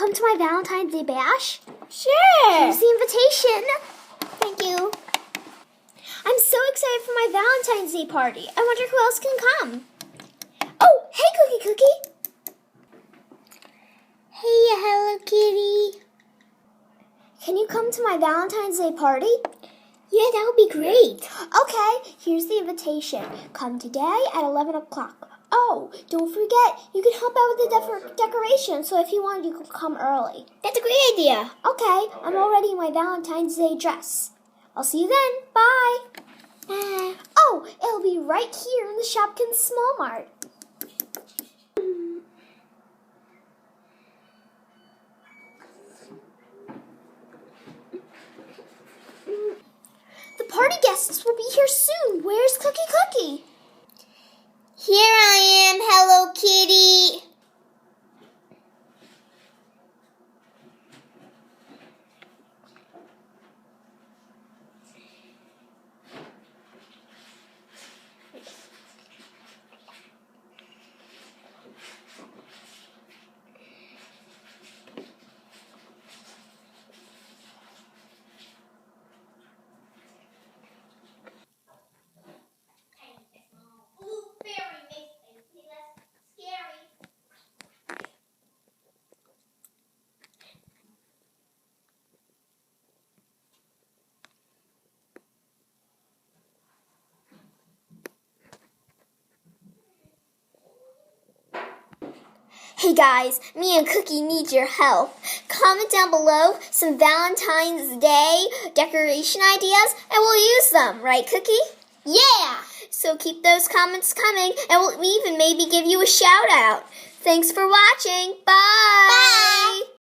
come to my Valentine's Day bash? Sure. Here's the invitation. Thank you. I'm so excited for my Valentine's Day party. I wonder who else can come. Oh, hey, Kooky. Hey, Hello Kitty. Can you come to my Valentine's Day party? Yeah, that would be great. Okay, here's the invitation. Come today at 11 o'clock. Oh, don't forget, you can help out with the decoration, so if you want, you can come early. That's a great idea. Okay, I'm already in my Valentine's Day dress. I'll see you then. Bye. Bye. Oh, it'll be right here in the Shopkins Small Mart. The party guests will be here soon. Where's Kooky? Here I am, Hello Kitty. Hey guys, me and Kooky need your help. Comment down below some Valentine's Day decoration ideas and we'll use them, right Kooky? Yeah. So keep those comments coming and we'll even maybe give you a shout out. Thanks for watching. Bye. Bye.